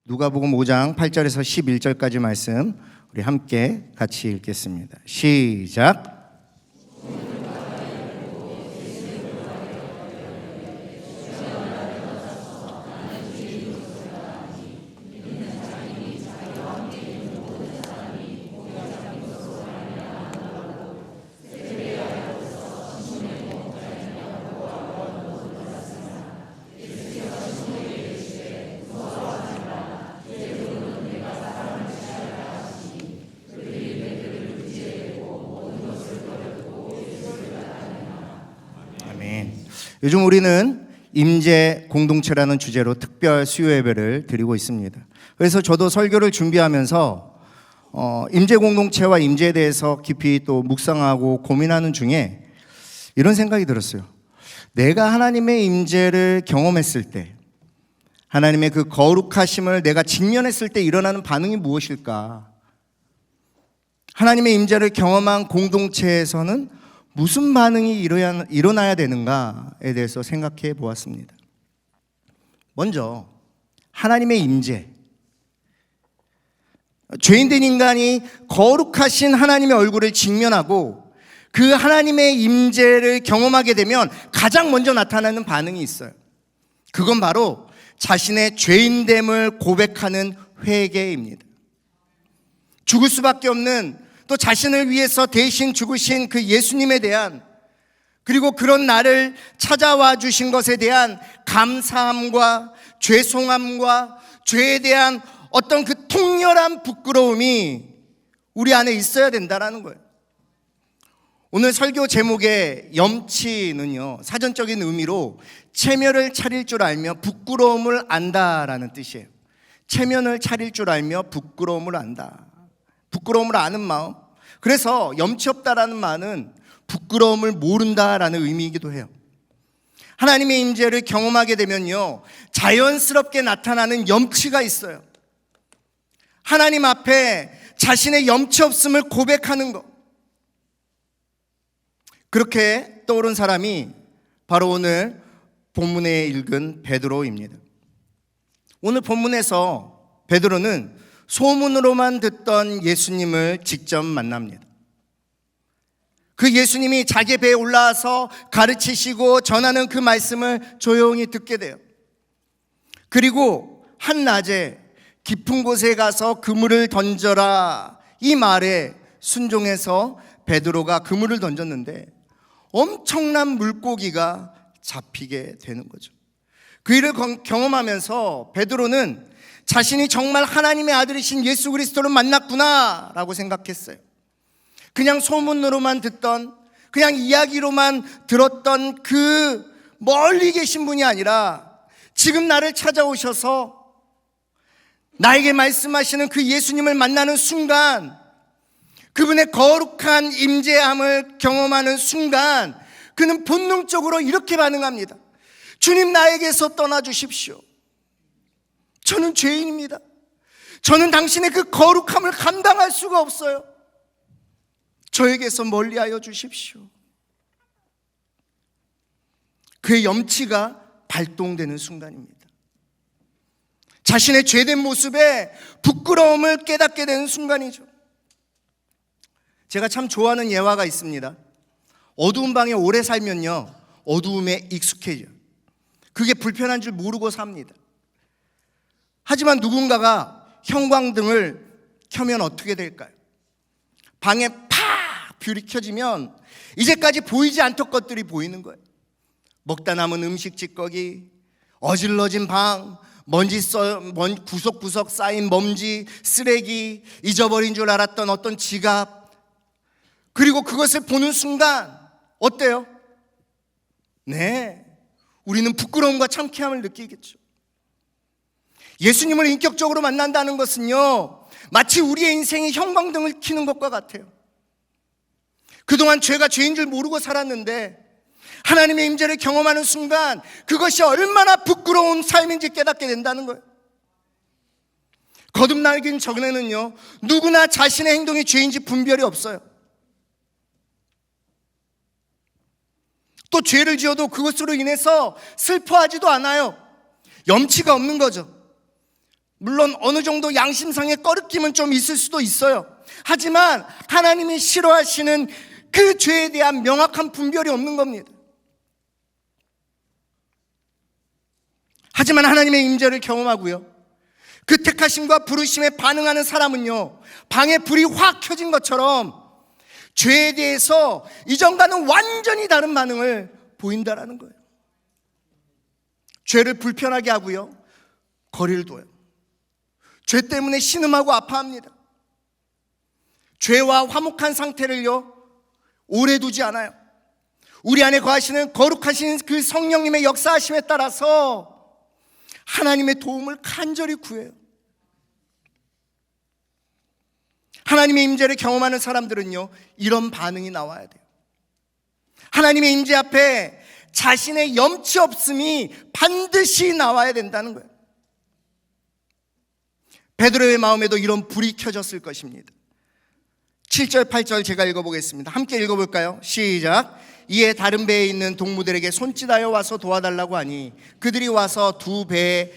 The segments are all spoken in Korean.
누가복음 5장 8절에서 11절까지 말씀 우리 함께 같이 읽겠습니다. 시작. 요즘 우리는 임재 공동체라는 주제로 특별 수요 예배를 드리고 있습니다. 그래서 저도 설교를 준비하면서 임재 공동체와 임재에 대해서 깊이 또 묵상하고 고민하는 중에 이런 생각이 들었어요. 내가 하나님의 임재를 경험했을 때, 하나님의 그 거룩하심을 내가 직면했을 때 일어나는 반응이 무엇일까? 하나님의 임재를 경험한 공동체에서는 무슨 반응이 일어나야 되는가에 대해서 생각해 보았습니다. 먼저 하나님의 임재, 죄인된 인간이 거룩하신 하나님의 얼굴을 직면하고 그 하나님의 임재를 경험하게 되면 가장 먼저 나타나는 반응이 있어요. 그건 바로 자신의 죄인됨을 고백하는 회개입니다. 죽을 수밖에 없는, 또 자신을 위해서 대신 죽으신 그 예수님에 대한, 그리고 그런 나를 찾아와 주신 것에 대한 감사함과 죄송함과 죄에 대한 어떤 그 통렬한 부끄러움이 우리 안에 있어야 된다는 거예요. 오늘 설교 제목의 염치는요, 사전적인 의미로 체면을 차릴 줄 알며 부끄러움을 안다라는 뜻이에요. 체면을 차릴 줄 알며 부끄러움을 안다. 부끄러움을 아는 마음. 그래서 염치 없다라는 말은 부끄러움을 모른다라는 의미이기도 해요. 하나님의 임재를 경험하게 되면요, 자연스럽게 나타나는 염치가 있어요. 하나님 앞에 자신의 염치 없음을 고백하는 것. 그렇게 떠오른 사람이 바로 오늘 본문에 읽은 베드로입니다. 오늘 본문에서 베드로는 소문으로만 듣던 예수님을 직접 만납니다. 그 예수님이 자기 배에 올라와서 가르치시고 전하는 그 말씀을 조용히 듣게 돼요. 그리고 한낮에 깊은 곳에 가서 그물을 던져라, 이 말에 순종해서 베드로가 그물을 던졌는데 엄청난 물고기가 잡히게 되는 거죠. 그 일을 경험하면서 베드로는 자신이 정말 하나님의 아들이신 예수 그리스도를 만났구나 라고 생각했어요. 그냥 소문으로만 듣던, 그냥 이야기로만 들었던 그 멀리 계신 분이 아니라 지금 나를 찾아오셔서 나에게 말씀하시는 그 예수님을 만나는 순간, 그분의 거룩한 임재함을 경험하는 순간 그는 본능적으로 이렇게 반응합니다. 주님, 나에게서 떠나주십시오. 저는 죄인입니다. 저는 당신의 그 거룩함을 감당할 수가 없어요. 저에게서 멀리하여 주십시오. 그의 염치가 발동되는 순간입니다. 자신의 죄된 모습에 부끄러움을 깨닫게 되는 순간이죠. 제가 참 좋아하는 예화가 있습니다. 어두운 방에 오래 살면요, 어두움에 익숙해져요. 그게 불편한 줄 모르고 삽니다. 하지만 누군가가 형광등을 켜면 어떻게 될까요? 방에 팍 불이 켜지면 이제까지 보이지 않던 것들이 보이는 거예요. 먹다 남은 음식 찌꺼기, 어질러진 방, 구석구석 쌓인 먼지, 쓰레기, 잊어버린 줄 알았던 어떤 지갑, 그리고 그것을 보는 순간 어때요? 네, 우리는 부끄러움과 창피함을 느끼겠죠. 예수님을 인격적으로 만난다는 것은요, 마치 우리의 인생이 형광등을 켜는 것과 같아요. 그동안 죄가 죄인 줄 모르고 살았는데 하나님의 임재를 경험하는 순간 그것이 얼마나 부끄러운 삶인지 깨닫게 된다는 거예요. 거듭나긴 전에는요, 누구나 자신의 행동이 죄인지 분별이 없어요. 또 죄를 지어도 그것으로 인해서 슬퍼하지도 않아요. 염치가 없는 거죠. 물론 어느 정도 양심상의 꺼리낌은 좀 있을 수도 있어요. 하지만 하나님이 싫어하시는 그 죄에 대한 명확한 분별이 없는 겁니다. 하지만 하나님의 임재를 경험하고요, 그 택하심과 부르심에 반응하는 사람은요, 방에 불이 확 켜진 것처럼 죄에 대해서 이전과는 완전히 다른 반응을 보인다라는 거예요. 죄를 불편하게 하고요, 거리를 둬요. 죄 때문에 신음하고 아파합니다. 죄와 화목한 상태를요, 오래 두지 않아요. 우리 안에 거하시는 거룩하신 그 성령님의 역사하심에 따라서 하나님의 도움을 간절히 구해요. 하나님의 임재를 경험하는 사람들은요, 이런 반응이 나와야 돼요. 하나님의 임재 앞에 자신의 염치 없음이 반드시 나와야 된다는 거예요. 베드로의 마음에도 이런 불이 켜졌을 것입니다. 7절 8절 제가 읽어보겠습니다. 함께 읽어볼까요? 시작. 이에 다른 배에 있는 동무들에게 손짓하여 와서 도와달라고 하니 그들이 와서 두 배의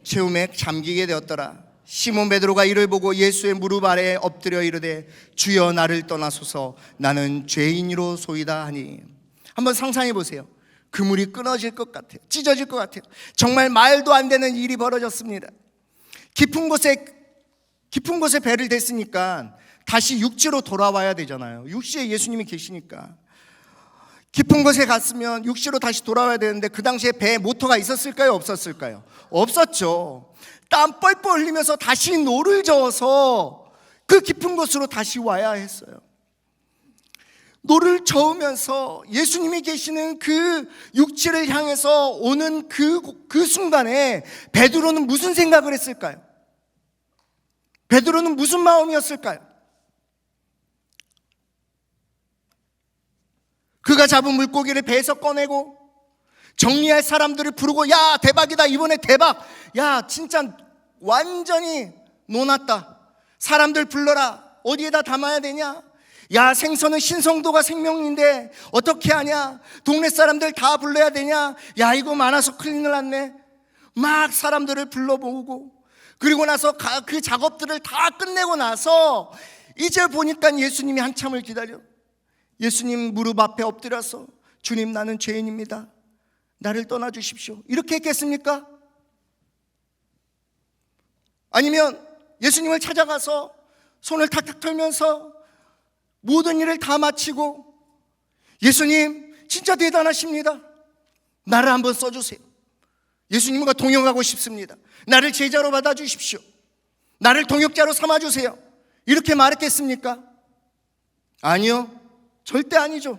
채움에 잠기게 되었더라. 시몬 베드로가 이를 보고 예수의 무릎 아래에 엎드려 이르되 주여 나를 떠나소서 나는 죄인이로 소이다 하니. 한번 상상해 보세요. 그물이 끊어질 것 같아요. 찢어질 것 같아요. 정말 말도 안 되는 일이 벌어졌습니다. 깊은 곳에 배를 댔으니까 다시 육지로 돌아와야 되잖아요. 육지에 예수님이 계시니까. 깊은 곳에 갔으면 육지로 다시 돌아와야 되는데 그 당시에 배에 모터가 있었을까요? 없었을까요? 없었죠. 땀 뻘뻘 흘리면서 다시 노를 저어서 그 깊은 곳으로 다시 와야 했어요. 노를 저으면서 예수님이 계시는 그 육지를 향해서 오는 그 순간에 베드로는 무슨 생각을 했을까요? 베드로는 무슨 마음이었을까요? 그가 잡은 물고기를 배에서 꺼내고 정리할 사람들을 부르고, 야 대박이다, 이번에 대박, 야 진짜 완전히 노났다, 사람들 불러라, 어디에다 담아야 되냐, 야 생선은 신성도가 생명인데 어떻게 하냐, 동네 사람들 다 불러야 되냐, 야 이거 많아서 큰일 났네. 막 사람들을 불러보고, 그리고 나서 그 작업들을 다 끝내고 나서 이제 보니까 예수님이 한참을 기다려. 예수님 무릎 앞에 엎드려서 주님 나는 죄인입니다, 나를 떠나주십시오, 이렇게 했겠습니까? 아니면 예수님을 찾아가서 손을 탁탁 털면서 모든 일을 다 마치고 예수님 진짜 대단하십니다, 나를 한번 써주세요, 예수님과 동역하고 싶습니다, 나를 제자로 받아주십시오, 나를 동역자로 삼아주세요, 이렇게 말했겠습니까? 아니요, 절대 아니죠.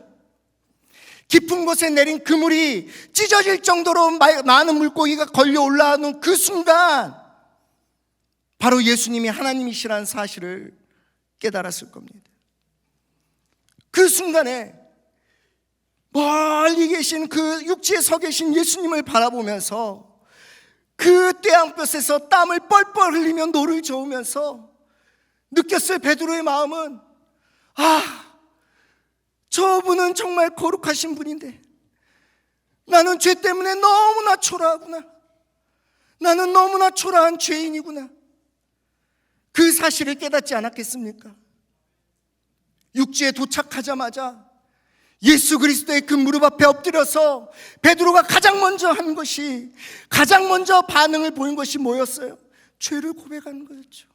깊은 곳에 내린 그물이 찢어질 정도로 많은 물고기가 걸려 올라오는 그 순간 바로 예수님이 하나님이시라는 사실을 깨달았을 겁니다. 그 순간에 멀리 계신 그 육지에 서 계신 예수님을 바라보면서 그 떼양볕에서 땀을 뻘뻘 흘리며 노를 저으면서 느꼈을 베드로의 마음은, 아, 저분은 정말 거룩하신 분인데 나는 죄 때문에 너무나 초라하구나, 나는 너무나 초라한 죄인이구나, 그 사실을 깨닫지 않았겠습니까? 육지에 도착하자마자 예수 그리스도의 그 무릎 앞에 엎드려서 베드로가 가장 먼저 한 것이, 가장 먼저 반응을 보인 것이 뭐였어요? 죄를 고백하는 거였죠.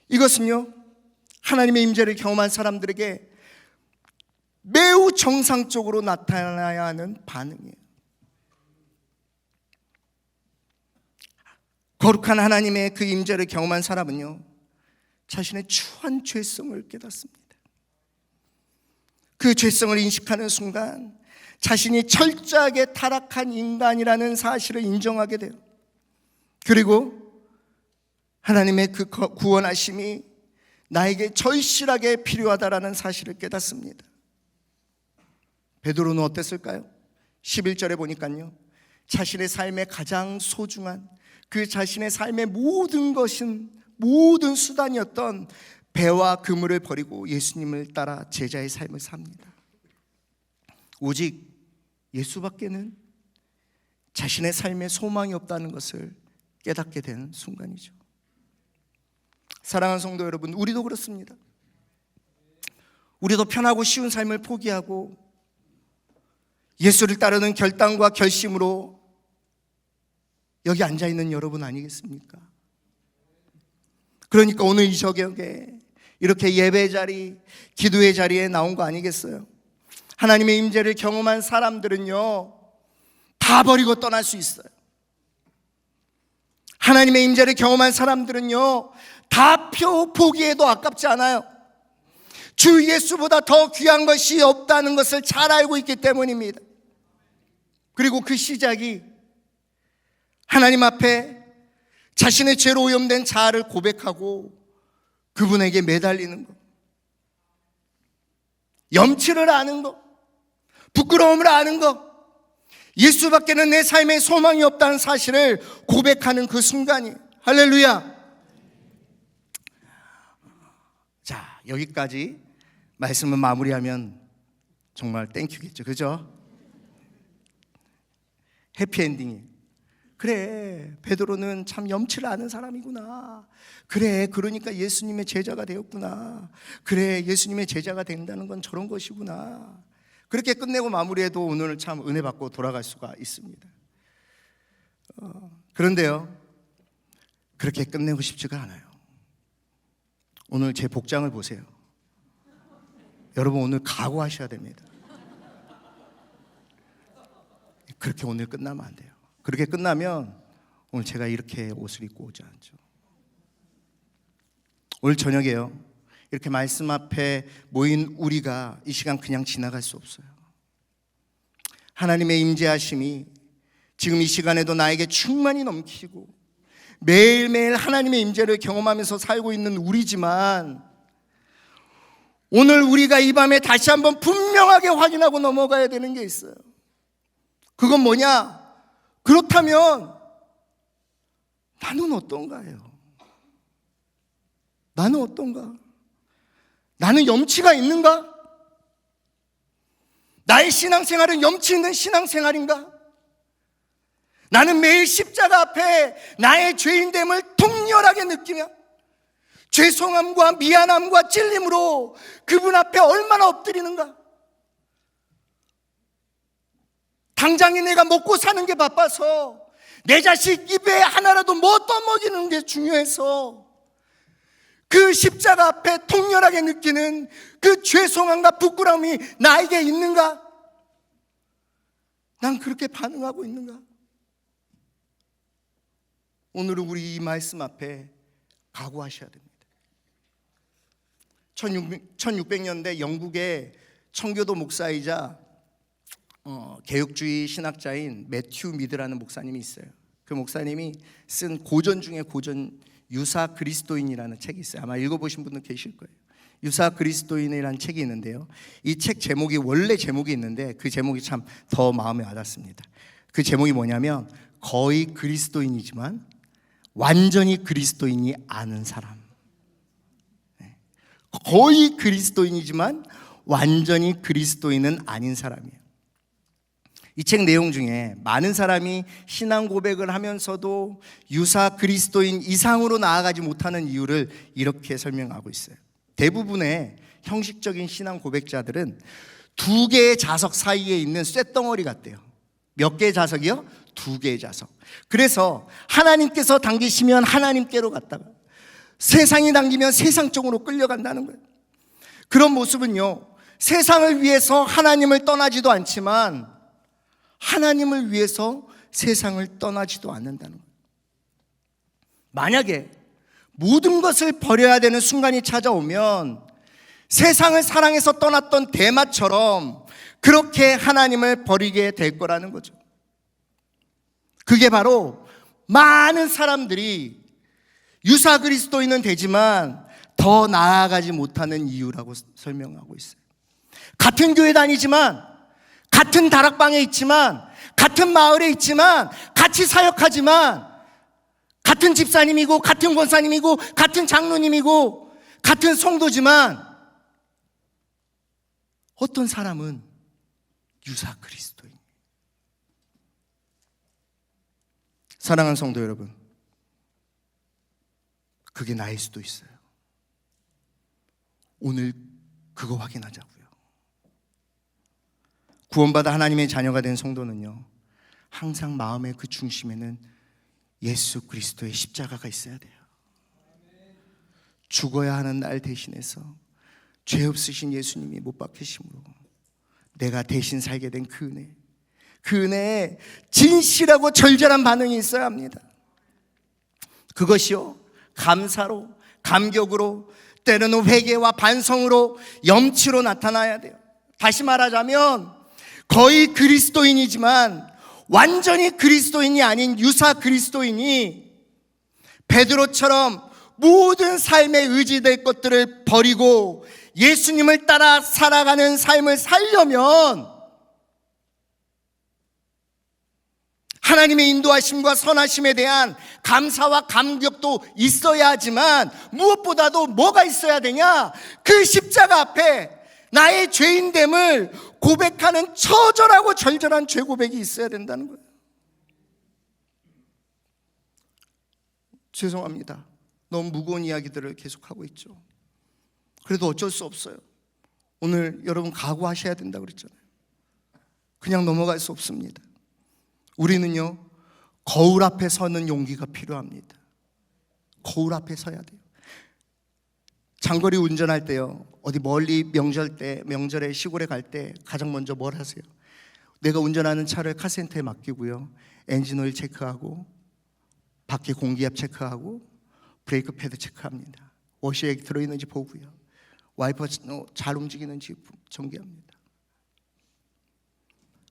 이것은요, 하나님의 임재를 경험한 사람들에게 매우 정상적으로 나타나야 하는 반응이에요. 거룩한 하나님의 그 임재를 경험한 사람은요, 자신의 추한 죄성을 깨닫습니다. 그 죄성을 인식하는 순간 자신이 철저하게 타락한 인간이라는 사실을 인정하게 돼요. 그리고 하나님의 그 구원하심이 나에게 절실하게 필요하다라는 사실을 깨닫습니다. 베드로는 어땠을까요? 11절에 보니까요, 자신의 삶의 가장 소중한, 그 자신의 삶의 모든 것은, 모든 수단이었던 배와 그물을 버리고 예수님을 따라 제자의 삶을 삽니다. 오직 예수밖에는 자신의 삶에 소망이 없다는 것을 깨닫게 되는 순간이죠. 사랑하는 성도 여러분, 우리도 그렇습니다. 우리도 편하고 쉬운 삶을 포기하고 예수를 따르는 결단과 결심으로 여기 앉아있는 여러분 아니겠습니까? 그러니까 오늘 이 저녁에 이렇게 예배 자리, 기도의 자리에 나온 거 아니겠어요? 하나님의 임재를 경험한 사람들은요, 다 버리고 떠날 수 있어요. 하나님의 임재를 경험한 사람들은요, 다 포기해도 아깝지 않아요. 주 예수보다 더 귀한 것이 없다는 것을 잘 알고 있기 때문입니다. 그리고 그 시작이 하나님 앞에 자신의 죄로 오염된 자아를 고백하고 그분에게 매달리는 것, 염치를 아는 것, 부끄러움을 아는 것, 예수밖에는 내 삶에 소망이 없다는 사실을 고백하는 그 순간이, 할렐루야. 자, 여기까지 말씀을 마무리하면 정말 땡큐겠죠, 그죠? 해피엔딩이. 그래, 베드로는 참 염치를 아는 사람이구나. 그래, 그러니까 예수님의 제자가 되었구나. 그래, 예수님의 제자가 된다는 건 저런 것이구나. 그렇게 끝내고 마무리해도 오늘 참 은혜 받고 돌아갈 수가 있습니다. 그런데요, 그렇게 끝내고 싶지가 않아요. 오늘 제 복장을 보세요. 여러분, 오늘 각오하셔야 됩니다. 그렇게 오늘 끝나면 안 돼요. 그렇게 끝나면 오늘 제가 이렇게 옷을 입고 오지 않죠. 오늘 저녁에요, 이렇게 말씀 앞에 모인 우리가 이 시간 그냥 지나갈 수 없어요. 하나님의 임재하심이 지금 이 시간에도 나에게 충만히 넘치고 매일매일 하나님의 임재를 경험하면서 살고 있는 우리지만, 오늘 우리가 이 밤에 다시 한번 분명하게 확인하고 넘어가야 되는 게 있어요. 그건 뭐냐? 그렇다면 나는 어떤가요? 나는 어떤가? 나는 염치가 있는가? 나의 신앙생활은 염치 있는 신앙생활인가? 나는 매일 십자가 앞에 나의 죄인됨을 통렬하게 느끼며 죄송함과 미안함과 찔림으로 그분 앞에 얼마나 엎드리는가? 당장에 내가 먹고 사는 게 바빠서 내 자식 입에 하나라도 뭐 떠먹이는 게 중요해서 그 십자가 앞에 통렬하게 느끼는 그 죄송함과 부끄러움이 나에게 있는가? 난 그렇게 반응하고 있는가? 오늘은 우리 이 말씀 앞에 각오하셔야 됩니다. 1600년대 영국의 청교도 목사이자 개혁주의 신학자인 매튜 미드라는 목사님이 있어요. 그 목사님이 쓴 고전 중에 고전, 유사 그리스도인이라는 책이 있어요. 아마 읽어보신 분들 계실 거예요. 유사 그리스도인이라는 책이 있는데요, 이 책 제목이, 원래 제목이 있는데 그 제목이 참 더 마음에 와닿습니다. 그 제목이 뭐냐면 거의 그리스도인이지만 완전히 그리스도인이 아닌 사람. 거의 그리스도인이지만 완전히 그리스도인은 아닌 사람이에요. 이 책 내용 중에 많은 사람이 신앙 고백을 하면서도 유사 그리스도인 이상으로 나아가지 못하는 이유를 이렇게 설명하고 있어요. 대부분의 형식적인 신앙 고백자들은 두 개의 자석 사이에 있는 쇳덩어리 같대요. 몇 개의 자석이요? 두 개의 자석. 그래서 하나님께서 당기시면 하나님께로 갔다가 세상이 당기면 세상 쪽으로 끌려간다는 거예요. 그런 모습은요, 세상을 위해서 하나님을 떠나지도 않지만 하나님을 위해서 세상을 떠나지도 않는다는 거예요. 만약에 모든 것을 버려야 되는 순간이 찾아오면 세상을 사랑해서 떠났던 데마처럼 그렇게 하나님을 버리게 될 거라는 거죠. 그게 바로 많은 사람들이 유사 그리스도인은 되지만 더 나아가지 못하는 이유라고 설명하고 있어요. 같은 교회 다니지만, 같은 다락방에 있지만, 같은 마을에 있지만, 같이 사역하지만, 같은 집사님이고 같은 권사님이고 같은 장로님이고 같은 성도지만 어떤 사람은 유사 그리스도인. 사랑하는 성도 여러분, 그게 나일 수도 있어요. 오늘 그거 확인하자고요. 구원받아 하나님의 자녀가 된 성도는요, 항상 마음의 그 중심에는 예수 그리스도의 십자가가 있어야 돼요. 죽어야 하는 날 대신해서 죄 없으신 예수님이 못 박히심으로 내가 대신 살게 된 그 은혜, 그 은혜에 진실하고 절절한 반응이 있어야 합니다. 그것이요, 감사로, 감격으로, 때로는 회개와 반성으로, 염치로 나타나야 돼요. 다시 말하자면 거의 그리스도인이지만 완전히 그리스도인이 아닌 유사 그리스도인이 베드로처럼 모든 삶에 의지될 것들을 버리고 예수님을 따라 살아가는 삶을 살려면 하나님의 인도하심과 선하심에 대한 감사와 감격도 있어야 하지만 무엇보다도 뭐가 있어야 되냐? 그 십자가 앞에 나의 죄인됨을 고백하는 처절하고 절절한 죄 고백이 있어야 된다는 거예요. 죄송합니다. 너무 무거운 이야기들을 계속하고 있죠. 그래도 어쩔 수 없어요. 오늘 여러분 각오하셔야 된다고 그랬잖아요. 그냥 넘어갈 수 없습니다. 우리는요, 거울 앞에 서는 용기가 필요합니다. 거울 앞에 서야 돼요. 장거리 운전할 때요, 어디 멀리 명절에 시골에 갈 때 가장 먼저 뭘 하세요? 내가 운전하는 차를 카센터에 맡기고요, 엔진오일 체크하고 바퀴 공기압 체크하고 브레이크 패드 체크합니다. 워시액 들어있는지 보고요, 와이퍼 잘 움직이는지 정비합니다.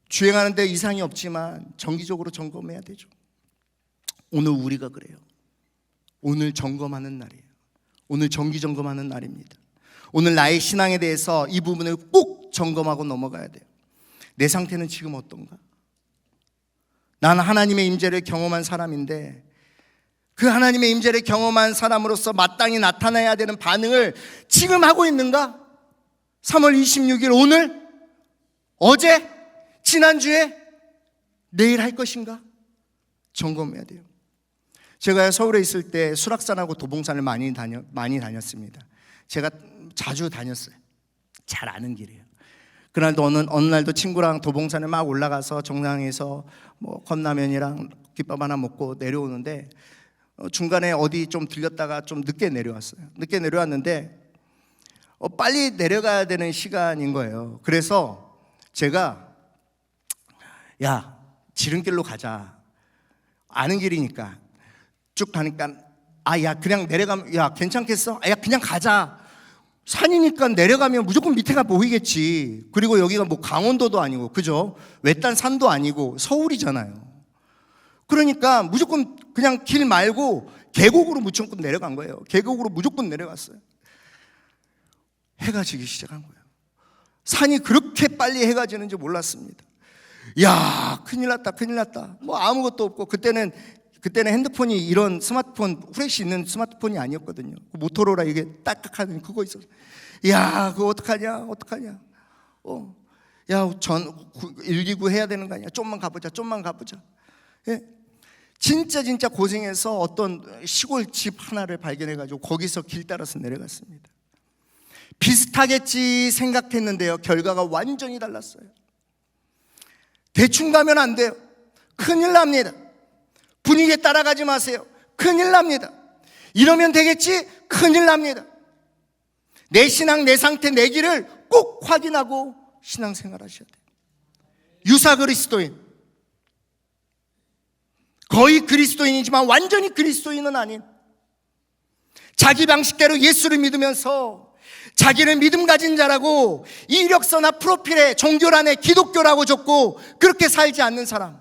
주행하는 데 이상이 없지만 정기적으로 점검해야 되죠. 오늘 우리가 그래요. 오늘 점검하는 날이에요. 오늘 정기 점검하는 날입니다. 오늘 나의 신앙에 대해서 이 부분을 꼭 점검하고 넘어가야 돼요. 내 상태는 지금 어떤가? 나는 하나님의 임재를 경험한 사람인데 그 하나님의 임재를 경험한 사람으로서 마땅히 나타나야 되는 반응을 지금 하고 있는가? 3월 26일 오늘? 어제? 지난주에? 내일 할 것인가? 점검해야 돼요. 제가 서울에 있을 때 수락산하고 도봉산을 많이 다녔습니다. 제가 자주 다녔어요. 잘 아는 길이에요. 그날도 어느 날도 친구랑 도봉산에 막 올라가서 정상에서 컵라면이랑 김밥 하나 먹고 내려오는데 중간에 어디 좀 들렸다가 좀 늦게 내려왔어요. 늦게 내려왔는데 빨리 내려가야 되는 시간인 거예요. 그래서 제가 야, 지름길로 가자. 아는 길이니까 쭉 가니까 야, 그냥 내려가면 야, 괜찮겠어? 야, 그냥 가자. 산이니까 내려가면 무조건 밑에가 보이겠지. 그리고 여기가 강원도도 아니고, 그죠? 외딴 산도 아니고 서울이잖아요. 그러니까 무조건 그냥 길 말고 계곡으로 무조건 내려간 거예요. 계곡으로 무조건 내려갔어요. 해가 지기 시작한 거예요. 산이 그렇게 빨리 해가 지는지 몰랐습니다. 야, 큰일 났다. 아무것도 없고, 그때는 핸드폰이 이런 스마트폰, 후레쉬 있는 스마트폰이 아니었거든요. 모토로라 이게 딱딱한 그거 있었어. 야, 그거 어떡하냐. 야, 119 해야 되는 거 아니야. 좀만 가보자. 예? 진짜 고생해서 어떤 시골 집 하나를 발견해가지고 거기서 길 따라서 내려갔습니다. 비슷하겠지 생각했는데요, 결과가 완전히 달랐어요. 대충 가면 안 돼요. 큰일 납니다. 분위기에 따라가지 마세요. 큰일 납니다. 이러면 되겠지? 큰일 납니다. 내 신앙, 내 상태, 내 길을 꼭 확인하고 신앙생활 하셔야 돼요. 유사 그리스도인, 거의 그리스도인이지만 완전히 그리스도인은 아닌, 자기 방식대로 예수를 믿으면서 자기를 믿음 가진 자라고 이력서나 프로필에 종교란에 기독교라고 적고 그렇게 살지 않는 사람,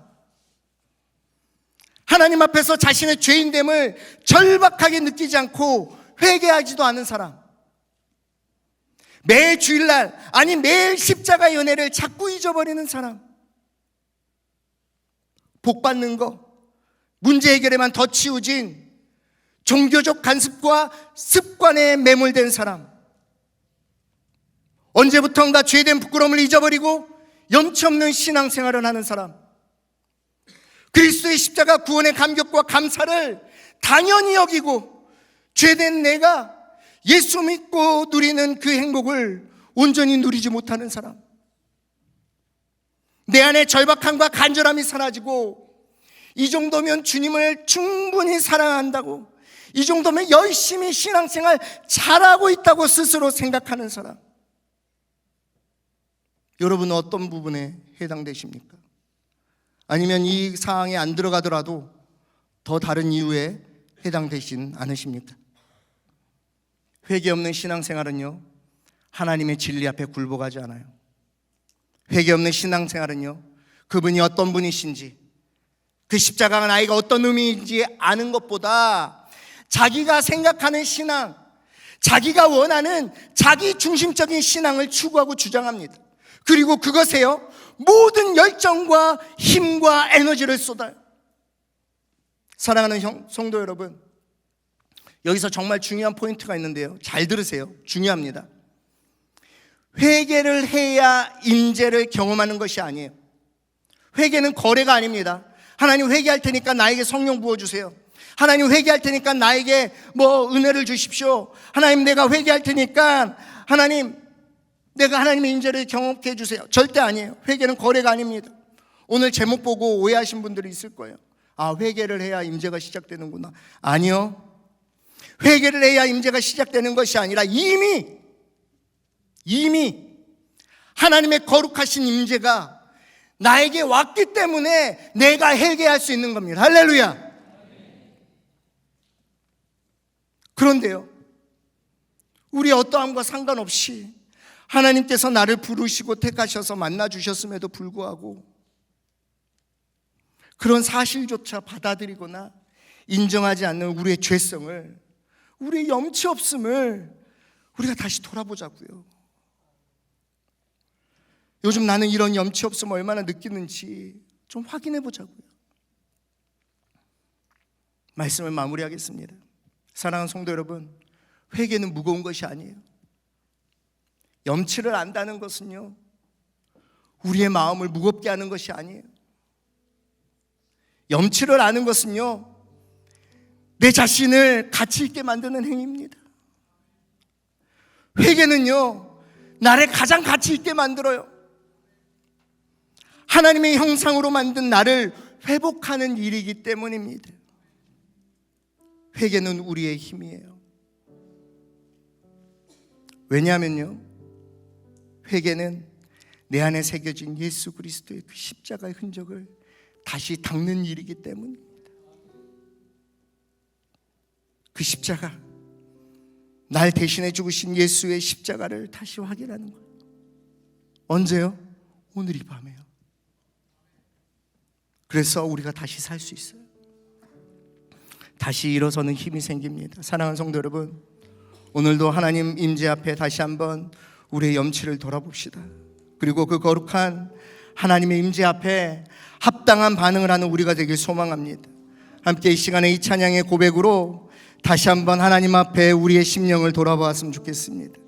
하나님 앞에서 자신의 죄인됨을 절박하게 느끼지 않고 회개하지도 않은 사람, 매일 주일날 아니 매일 십자가의 은혜를 자꾸 잊어버리는 사람, 복받는 거, 문제 해결에만 더 치우진 종교적 간습과 습관에 매몰된 사람, 언제부턴가 죄된 부끄러움을 잊어버리고 염치 없는 신앙생활을 하는 사람, 그리스도의 십자가 구원의 감격과 감사를 당연히 여기고 죄된 내가 예수 믿고 누리는 그 행복을 온전히 누리지 못하는 사람, 내 안에 절박함과 간절함이 사라지고, 이 정도면 주님을 충분히 사랑한다고, 이 정도면 열심히 신앙생활 잘하고 있다고 스스로 생각하는 사람, 여러분은 어떤 부분에 해당되십니까? 아니면 이 상황에 안 들어가더라도 더 다른 이유에 해당되진 않으십니까? 회개 없는 신앙생활은요, 하나님의 진리 앞에 굴복하지 않아요. 회개 없는 신앙생활은요, 그분이 어떤 분이신지, 그 십자가가 나에게 어떤 의미인지 아는 것보다 자기가 생각하는 신앙, 자기가 원하는 자기 중심적인 신앙을 추구하고 주장합니다. 그리고 그것에요, 모든 열정과 힘과 에너지를 쏟아요. 사랑하는 성도 여러분, 여기서 정말 중요한 포인트가 있는데요, 잘 들으세요. 중요합니다. 회개를 해야 임재를 경험하는 것이 아니에요. 회개는 거래가 아닙니다. 하나님 회개할 테니까 나에게 성령 부어주세요. 하나님 회개할 테니까 나에게 은혜를 주십시오. 하나님 내가 회개할 테니까 하나님 내가 하나님의 임재를 경험케 해주세요. 절대 아니에요. 회개는 거래가 아닙니다. 오늘 제목 보고 오해하신 분들이 있을 거예요. 아, 회개를 해야 임재가 시작되는구나. 아니요, 회개를 해야 임재가 시작되는 것이 아니라 이미 하나님의 거룩하신 임재가 나에게 왔기 때문에 내가 회개할 수 있는 겁니다. 할렐루야. 그런데요, 우리 어떠함과 상관없이 하나님께서 나를 부르시고 택하셔서 만나주셨음에도 불구하고 그런 사실조차 받아들이거나 인정하지 않는 우리의 죄성을, 우리의 염치 없음을 우리가 다시 돌아보자고요. 요즘 나는 이런 염치 없음 얼마나 느끼는지 좀 확인해 보자고요. 말씀을 마무리하겠습니다. 사랑하는 성도 여러분, 회개는 무거운 것이 아니에요. 염치를 안다는 것은요, 우리의 마음을 무겁게 하는 것이 아니에요. 염치를 아는 것은요, 내 자신을 가치 있게 만드는 행위입니다. 회개는요, 나를 가장 가치 있게 만들어요. 하나님의 형상으로 만든 나를 회복하는 일이기 때문입니다. 회개는 우리의 힘이에요. 왜냐하면요, 회개는 내 안에 새겨진 예수 그리스도의 그 십자가의 흔적을 다시 닦는 일이기 때문입니다. 그 십자가, 날 대신해 죽으신 예수의 십자가를 다시 확인하는 거예요. 언제요? 오늘 이 밤에요. 그래서 우리가 다시 살 수 있어요. 다시 일어서는 힘이 생깁니다. 사랑하는 성도 여러분, 오늘도 하나님 임재 앞에 다시 한번 우리의 염치를 돌아봅시다. 그리고 그 거룩한 하나님의 임재 앞에 합당한 반응을 하는 우리가 되길 소망합니다. 함께 이 시간에 이 찬양의 고백으로 다시 한번 하나님 앞에 우리의 심령을 돌아보았으면 좋겠습니다.